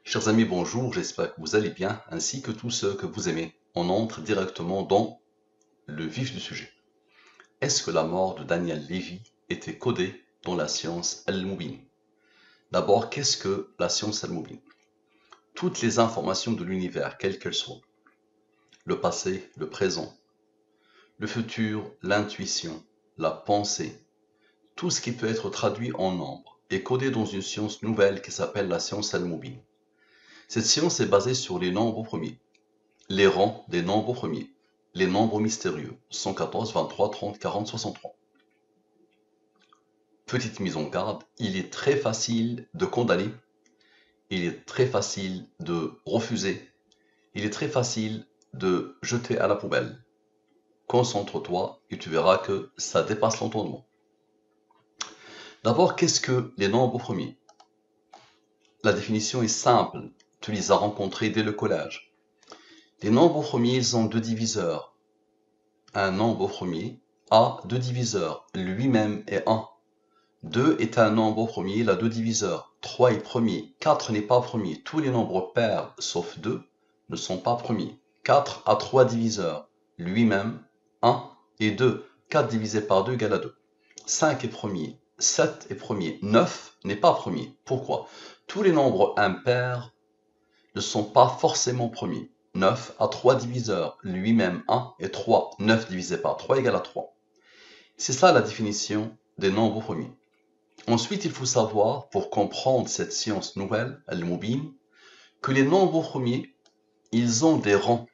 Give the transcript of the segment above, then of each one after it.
Chers amis, bonjour, j'espère que vous allez bien, ainsi que tous ceux que vous aimez. On entre directement dans le vif du sujet. Est-ce que la mort de Daniel Levy était codée dans la science Al-Mubin? D'abord, qu'est-ce que la science Al-Mubin? Toutes les informations de l'univers, quelles qu'elles soient, le passé, le présent, le futur, l'intuition, la pensée, tout ce qui peut être traduit en nombres est codé dans une science nouvelle qui s'appelle la science Al-Mubin. Cette science est basée sur les nombres premiers, les rangs des nombres premiers, les nombres mystérieux, 114, 23, 30, 40, 63. Petite mise en garde, il est très facile de condamner, il est très facile de refuser, il est très facile de jeter à la poubelle. Concentre-toi et tu verras que ça dépasse l'entendement. D'abord, qu'est-ce que les nombres premiers? La définition est simple, tu les as rencontrés dès le collège. Les nombres premiers, ils ont deux diviseurs. Un nombre premier a deux diviseurs, lui-même est 1. 2 est un nombre premier, il a deux diviseurs. 3 est premier, 4 n'est pas premier. Tous les nombres pairs, sauf 2, ne sont pas premiers. 4 a 3 diviseurs, lui-même 1 et 2. 4 divisé par 2 égale à 2. 5 est premier, 7 est premier, 9 n'est pas premier. Pourquoi? Tous les nombres impairs ne sont pas forcément premiers. 9 a 3 diviseurs, lui-même 1 et 3. 9 divisé par 3 égale à 3. C'est ça la définition des nombres premiers. Ensuite, il faut savoir, pour comprendre cette science nouvelle, Al-Mubin, que les nombres premiers, ils ont des rangs.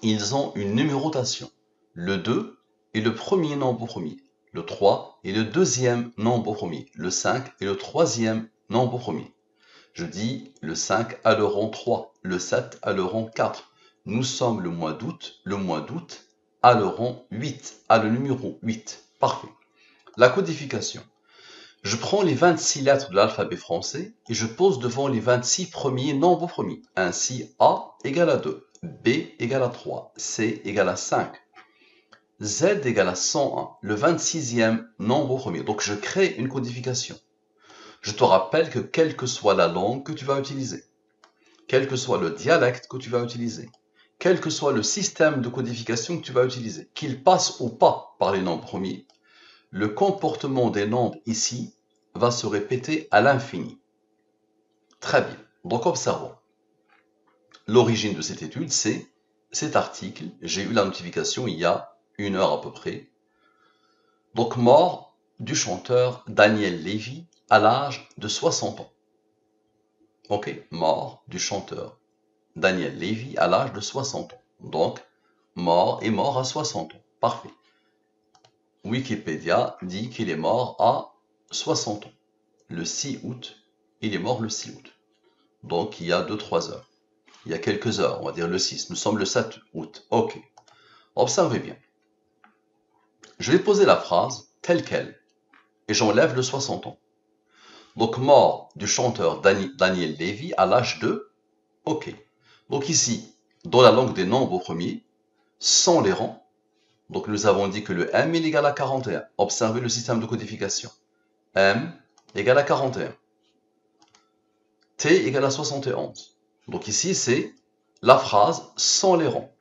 Ils ont une numérotation. Le 2 est le premier nombre premier. Le 3 est le deuxième nombre premier. Le 5 est le troisième nombre premier. Je dis le 5 a le rang 3, le 7 a le rang 4. Nous sommes le mois d'août a le rang 8, a le numéro 8. Parfait. La codification. Je prends les 26 lettres de l'alphabet français et je pose devant les 26 premiers nombres premiers. Ainsi, A égale à 2, B égale à 3, C égale à 5, Z égale à 101, le 26e nombre premier. Donc je crée une codification. Je te rappelle que quelle que soit la langue que tu vas utiliser, quel que soit le dialecte que tu vas utiliser, quel que soit le système de codification que tu vas utiliser, qu'il passe ou pas par les nombres premiers, le comportement des nombres ici va se répéter à l'infini. Très bien. Donc observons. L'origine de cette étude, c'est cet article. J'ai eu la notification il y a 1 heure à peu près. Donc mort du chanteur Daniel Levy à l'âge de 60 ans. Ok, mort du chanteur Daniel Levy à l'âge de 60 ans. Donc, mort à 60 ans. Parfait. Wikipédia dit qu'il est mort à 60 ans. Le 6 août, il est mort le 6 août. Donc, il y a 2-3 heures. Il y a quelques heures, on va dire le 6. Nous sommes le 7 août. Ok. Observez bien. Je vais poser la phrase telle qu'elle. Et j'enlève le 60 ans. Donc, mort du chanteur Daniel Levy à l'âge de... Ok. Donc ici, dans la langue des nombres premiers, sans les rangs, donc nous avons dit que le M est égal à 41. Observez le système de codification. M égale à 41. T égale à 71. Donc ici, c'est la phrase sans les rangs.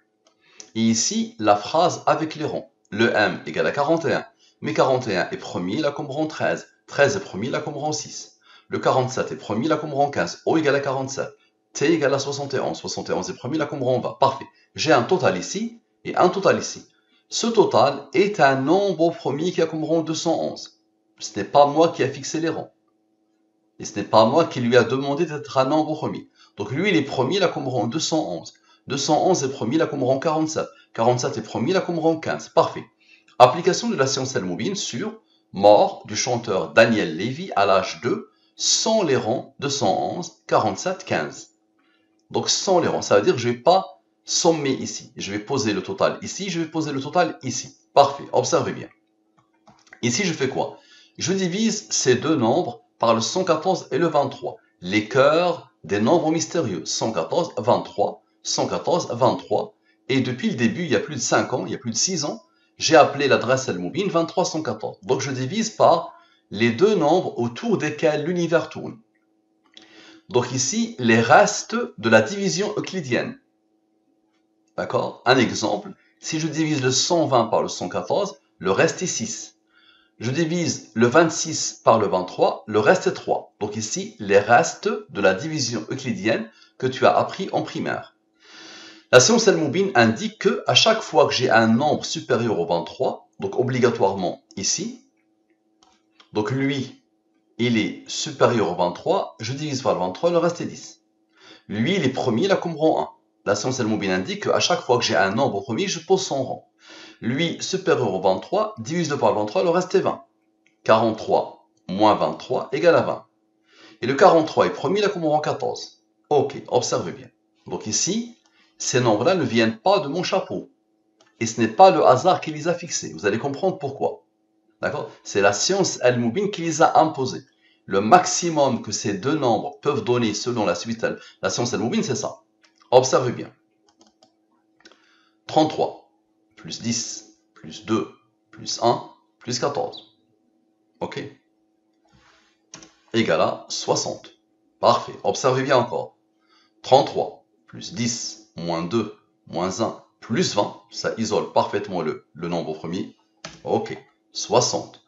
Et ici, la phrase avec les rangs. Le M égale à 41. Mais 41 est premier, là comme rang 13. 13 est premier, là comme rang 6. Le 47 est premier, là comme rang 15. O égale à 47. T égale à 71. 71 est premier, là comme rang 20. Parfait. J'ai un total ici et un total ici. Ce total est un nombre premier qui a comme rang 211. Ce n'est pas moi qui a fixé les rangs. Et ce n'est pas moi qui lui a demandé d'être un nombre premier. Donc lui, il est premier, là comme rang 211. 211 est premier, là comme rang 47. 47 est premier, là comme rang 15. Parfait. Application de la science Al-Mubin sur mort du chanteur Daniel Levy à l'âge de sans les rangs 211, 47, 15. Donc sans les rangs, ça veut dire que je ne vais pas sommer ici. Je vais poser le total ici, je vais poser le total ici. Parfait, observez bien. Ici, je fais quoi? Je divise ces deux nombres par le 114 et le 23. Les cœurs des nombres mystérieux. 114, 23, 114, 23. Et depuis le début, il y a plus de 5 ans, il y a plus de 6 ans, j'ai appelé l'adresse Al-Mubin 2314. Donc je divise par les deux nombres autour desquels l'univers tourne. Donc ici, les restes de la division euclidienne. D'accord? Un exemple, si je divise le 120 par le 114, le reste est 6. Je divise le 26 par le 23, le reste est 3. Donc ici, les restes de la division euclidienne que tu as appris en primaire. La science al-Moubin indique que à chaque fois que j'ai un nombre supérieur au 23, donc obligatoirement ici, donc lui, il est supérieur au 23, je divise par le 23, le reste est 10. Lui, il est premier, il a comme rang 1. La science al-Moubin indique qu'à chaque fois que j'ai un nombre premier, je pose son rang. Lui, supérieur au 23, divise-le par le 23, le reste est 20. 43 moins 23 égale à 20. Et le 43 est premier, il a comme rang 14. Ok, observez bien. Donc ici, ces nombres-là ne viennent pas de mon chapeau. Et ce n'est pas le hasard qui les a fixés. Vous allez comprendre pourquoi. D'accord? C'est la science al-Moubin qui les a imposés. Le maximum que ces deux nombres peuvent donner selon la suite, la science al-Moubin, c'est ça. Observez bien. 33 plus 10 plus 2 plus 1 plus 14. Ok? Égale à 60. Parfait. Observez bien encore. 33 plus 10 moins 2 moins 1 plus 20. Ça isole parfaitement le nombre premier. Ok. 60.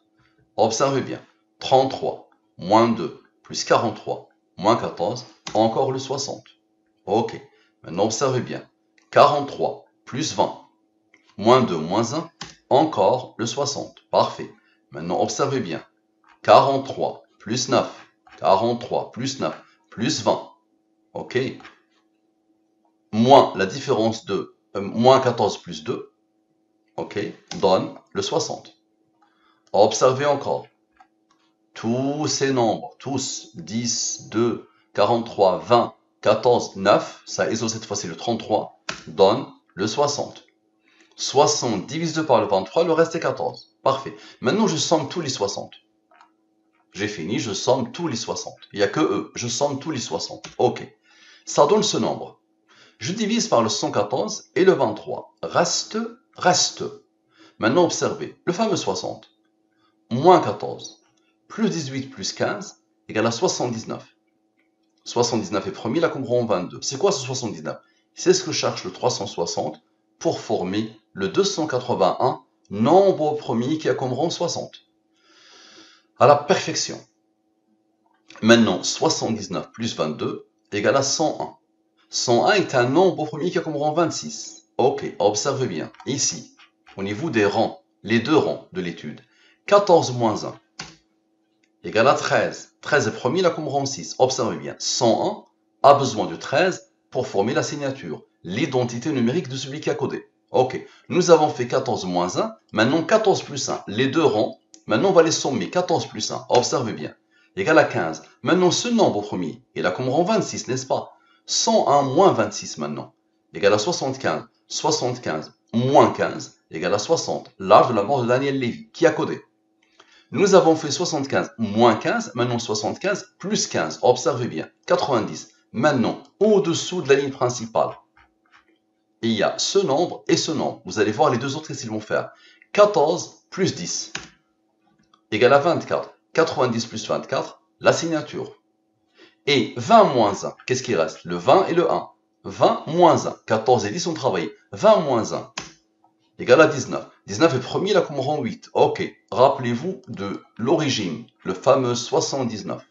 Observez bien. 33 moins 2 plus 43 moins 14. Encore le 60. Ok. Maintenant observez bien. 43 plus 20 moins 2 moins 1. Encore le 60. Parfait. Maintenant observez bien. 43 plus 9. 43 plus 9 plus 20. Ok. Moins la différence de moins 14 plus 2. Ok. Donne le 60. Observez encore. Tous ces nombres, tous, 10, 2, 43, 20, 14, 9, ça isole cette fois-ci le 33, donne le 60. 60 divisé par le 23, le reste est 14. Parfait. Maintenant, je somme tous les 60. J'ai fini, je somme tous les 60. Il n'y a que eux, je somme tous les 60. Ok. Ça donne ce nombre. Je divise par le 114 et le 23. Reste. Maintenant, observez. Le fameux 60. Moins 14. Plus 18 plus 15 égale à 79. 79 est premier, là comme rond 22. C'est quoi ce 79? C'est ce que cherche le 360 pour former le 281, nombre premier qui a comme rang 60. À la perfection. Maintenant, 79 plus 22 égale à 101. 101 est un nombre premier qui a comme rang 26. Ok, observez bien. Ici, au niveau des rangs, les deux rangs de l'étude, 14 moins 1 égale à 13. 13 est premier, là comme rang 6. Observez bien. 101 a besoin de 13 pour former la signature, l'identité numérique de celui qui a codé. Ok, nous avons fait 14 moins 1, maintenant 14 plus 1. Les deux rangs, maintenant on va les sommer. 14 plus 1, observez bien, égale à 15. Maintenant ce nombre premier, il a comme rang 26, n'est-ce pas? 101 moins 26 maintenant, égale à 75. 75 moins 15, égale à 60. L'âge de la mort de Daniel Lévy, qui a codé. Nous avons fait 75 moins 15, maintenant 75 plus 15. Observez bien, 90. Maintenant, au-dessous de la ligne principale, il y a ce nombre et ce nombre. Vous allez voir les deux autres, qu'est-ce qu'ils vont faire. 14 plus 10 égale à 24. 90 plus 24, la signature. Et 20 moins 1, qu'est-ce qui reste? Le 20 et le 1. 20 moins 1. 14 et 10 ont travaillé. 20 moins 1 égale à 19. 19 est premier, là comme rang 8. Ok, rappelez-vous de l'origine, le fameux 79.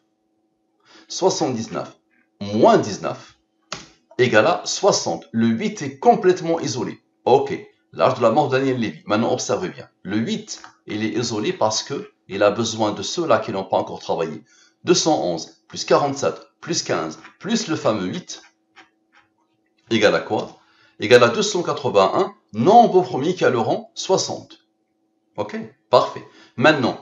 79 moins 19 égale à 60. Le 8 est complètement isolé. Ok, l'âge de la mort de Daniel Lévy. Maintenant, observez bien. Le 8, il est isolé parce qu'il a besoin de ceux-là qui n'ont pas encore travaillé. 211 plus 47 plus 15 plus le fameux 8 égale à quoi? Égale à 281, nombre premier qui a le rang 60. Ok, parfait. Maintenant,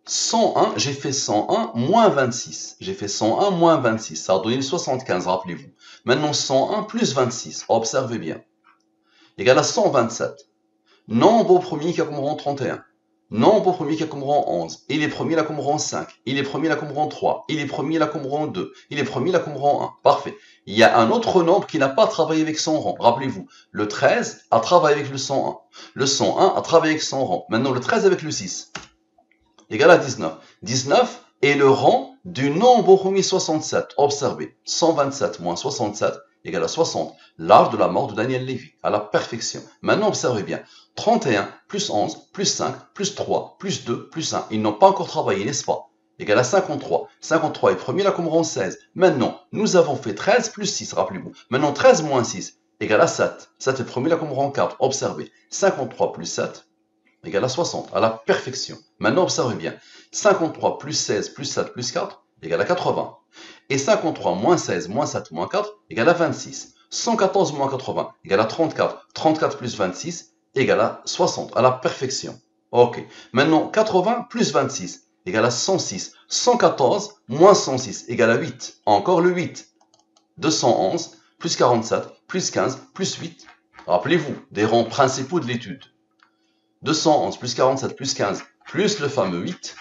101, j'ai fait 101 moins 26. J'ai fait 101 moins 26, ça a donné 75, rappelez-vous. Maintenant, 101 plus 26, observez bien, égale à 127. Nombre premier qui a comme rang 31. Nombre premier qui a comme rang 11. Il est premier là comme rang 5. Il est premier là comme rang 3. Il est premier là comme rang 2. Il est premier là comme rang 1. Parfait. Il y a un autre nombre qui n'a pas travaillé avec son rang. Rappelez-vous, le 13 a travaillé avec le 101. Le 101 a travaillé avec son rang. Maintenant, le 13 avec le 6. Égal à 19. 19 est le rang du nombre au premier 67. Observez, 127 moins 67 égale à 60. L'âge de la mort de Daniel Lévy, à la perfection. Maintenant, observez bien. 31 plus 11 plus 5 plus 3 plus 2 plus 1. Ils n'ont pas encore travaillé, n'est-ce pas? Égale à 53. 53 est premier, là comme rang 16. Maintenant, nous avons fait 13 plus 6, rappelez-vous. Maintenant, 13 moins 6 égale à 7. 7 est premier, là comme rang 4. Observez. 53 plus 7 égale à 60, à la perfection. Maintenant, observez bien. 53 plus 16 plus 7 plus 4 égale à 80. Et 53 moins 16 moins 7 moins 4 égale à 26. 114 moins 80 égale à 34. 34 plus 26 égale à 60, à la perfection. Ok. Maintenant, 80 plus 26 égale à 106. 114 moins 106 égale à 8. Encore le 8. 211 plus 47 plus 15 plus 8. Rappelez-vous, des rangs principaux de l'étude. 211 plus 47 plus 15 plus le fameux 8.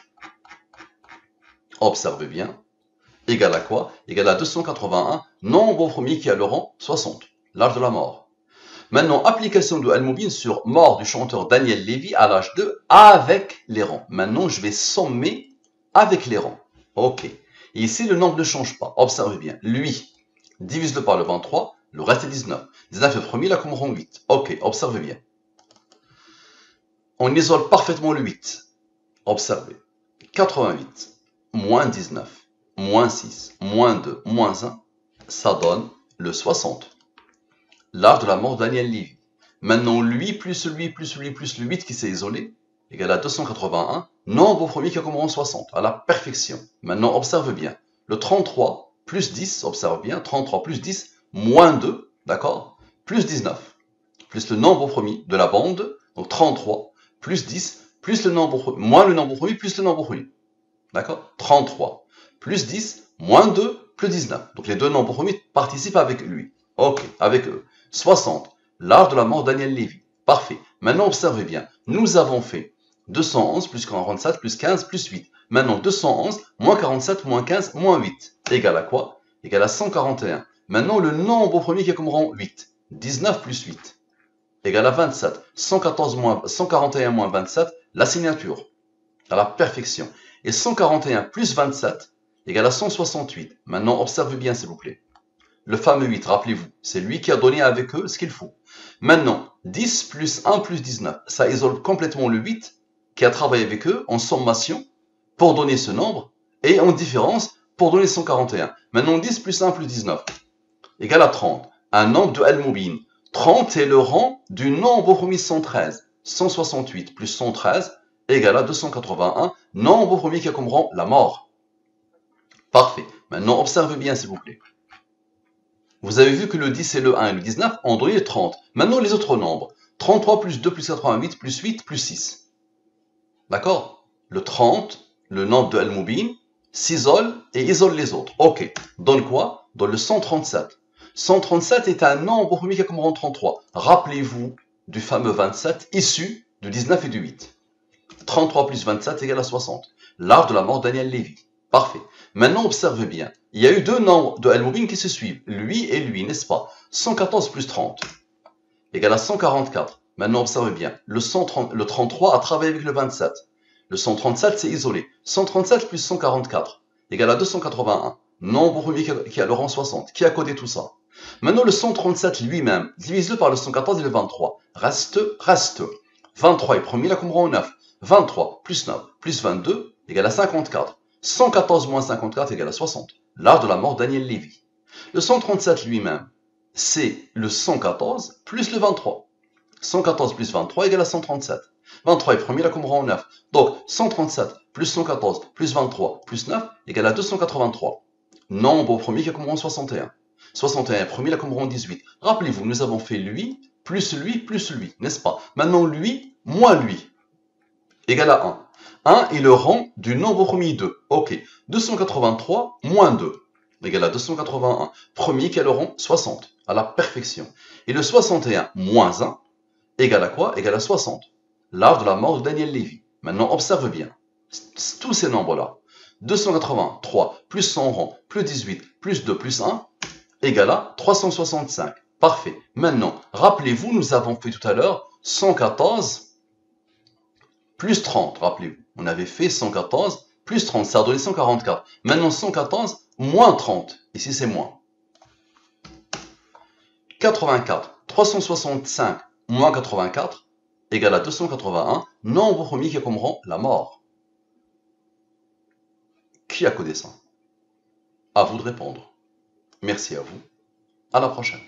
Observez bien. Égale à quoi? Égale à 281, nombre au premier qui a le rang 60, l'âge de la mort. Maintenant, application de Al-Moubin sur mort du chanteur Daniel Lévy à l'âge 2 avec les rangs. Maintenant, je vais sommer avec les rangs. Ok. Et ici, le nombre ne change pas. Observez bien. Lui, divise-le par le 23, le reste est 19. 19 est premier, là comme rang 8. Ok, observez bien. On isole parfaitement le 8. Observez. 88 moins 19. Moins 6, moins 2, moins 1, ça donne le 60. L'âge de la mort de Daniel Lévy. Maintenant, lui plus lui plus lui plus le 8 qui s'est isolé, égale à 281, nombre au premier qui a comme rang 60, à la perfection. Maintenant, observe bien. Le 33 plus 10, observe bien, 33 plus 10, moins 2, d'accord, plus 19, plus le nombre au premier de la bande, donc 33, plus 10, plus le nombre au premier, moins le nombre au premier, plus le nombre au premier. D'accord? 33. Plus 10, moins 2, plus 19. Donc les deux nombres premiers participent avec lui. Ok, avec eux. 60. L'âge de la mort de Daniel Lévy. Parfait. Maintenant, observez bien. Nous avons fait 211 plus 47 plus 15 plus 8. Maintenant, 211 moins 47 moins 15 moins 8. Égale à quoi? Égale à 141. Maintenant, le nombre premier qui est comme rang 8. 19 plus 8. Égale à 27. 141 moins 27, la signature. À la perfection. Et 141 plus 27 égale à 168. Maintenant, observez bien, s'il vous plaît. Le fameux 8, rappelez-vous, c'est lui qui a donné avec eux ce qu'il faut. Maintenant, 10 plus 1 plus 19, ça isole complètement le 8 qui a travaillé avec eux en sommation pour donner ce nombre et en différence pour donner 141. Maintenant, 10 plus 1 plus 19 égale à 30. Un nombre de Al-Moubin. 30 est le rang du nombre au premier 113. 168 plus 113 égale à 281, nombre au premier qui a comme rang la mort. Parfait. Maintenant, observez bien, s'il vous plaît. Vous avez vu que le 10 et le 1 et le 19 ont donné le 30. Maintenant, les autres nombres. 33 plus 2 plus 88 plus 8 plus 6. D'accord? Le 30, le nombre de Al-Moubin, s'isole et isole les autres. Ok. Donne quoi? Donne le 137. 137 est un nombre au premier qui a comme rang 33. Rappelez-vous du fameux 27 issu du 19 et du 8. 33 plus 27 égale à 60. L'âge de la mort de Daniel Lévy. Parfait. Maintenant, observez bien. Il y a eu deux nombres de Al-Moubin qui se suivent. Lui et lui, n'est-ce pas? 114 plus 30 égale à 144. Maintenant, observez bien. Le 33 a travaillé avec le 27. Le 137 s'est isolé. 137 plus 144 égale à 281. Nombre premier qui a le rang 60. Qui a codé tout ça? Maintenant, le 137 lui-même, divise-le par le 114 et le 23. Reste. 23 est premier, là comme rang 9. 23 plus 9 plus 22 égale à 54. 114 moins 54 égale à 60. L'âge de la mort de Daniel Lévy. Le 137 lui-même, c'est le 114 plus le 23. 114 plus 23 égale à 137. 23 est premier, là comme rang 9. Donc, 137 plus 114 plus 23 plus 9 égale à 283. Nombre au premier qui a comme rang 61. 61 est premier, là comme rang 18. Rappelez-vous, nous avons fait lui, n'est-ce pas? Maintenant, lui, moins lui, égale à 1. 1 est le rang du nombre premier 2. Ok. 283 moins 2 égale à 281. Premier qui a le rang 60, à la perfection. Et le 61 moins 1 égale à quoi? Égale à 60. L'âge de la mort de Daniel Lévy. Maintenant, observe bien. Tous ces nombres-là. 283 plus son rang, plus 18, plus 2, plus 1, égale à 365. Parfait. Maintenant, rappelez-vous, nous avons fait tout à l'heure 114 plus 30. Rappelez-vous, on avait fait 114 Plus 30, ça a donné 144. Maintenant 114, moins 30. Ici c'est moins. 84. 365 moins 84 égale à 281. Nombre premier qui a comme rang la mort. Qui a codé ça? À vous de répondre. Merci à vous. À la prochaine.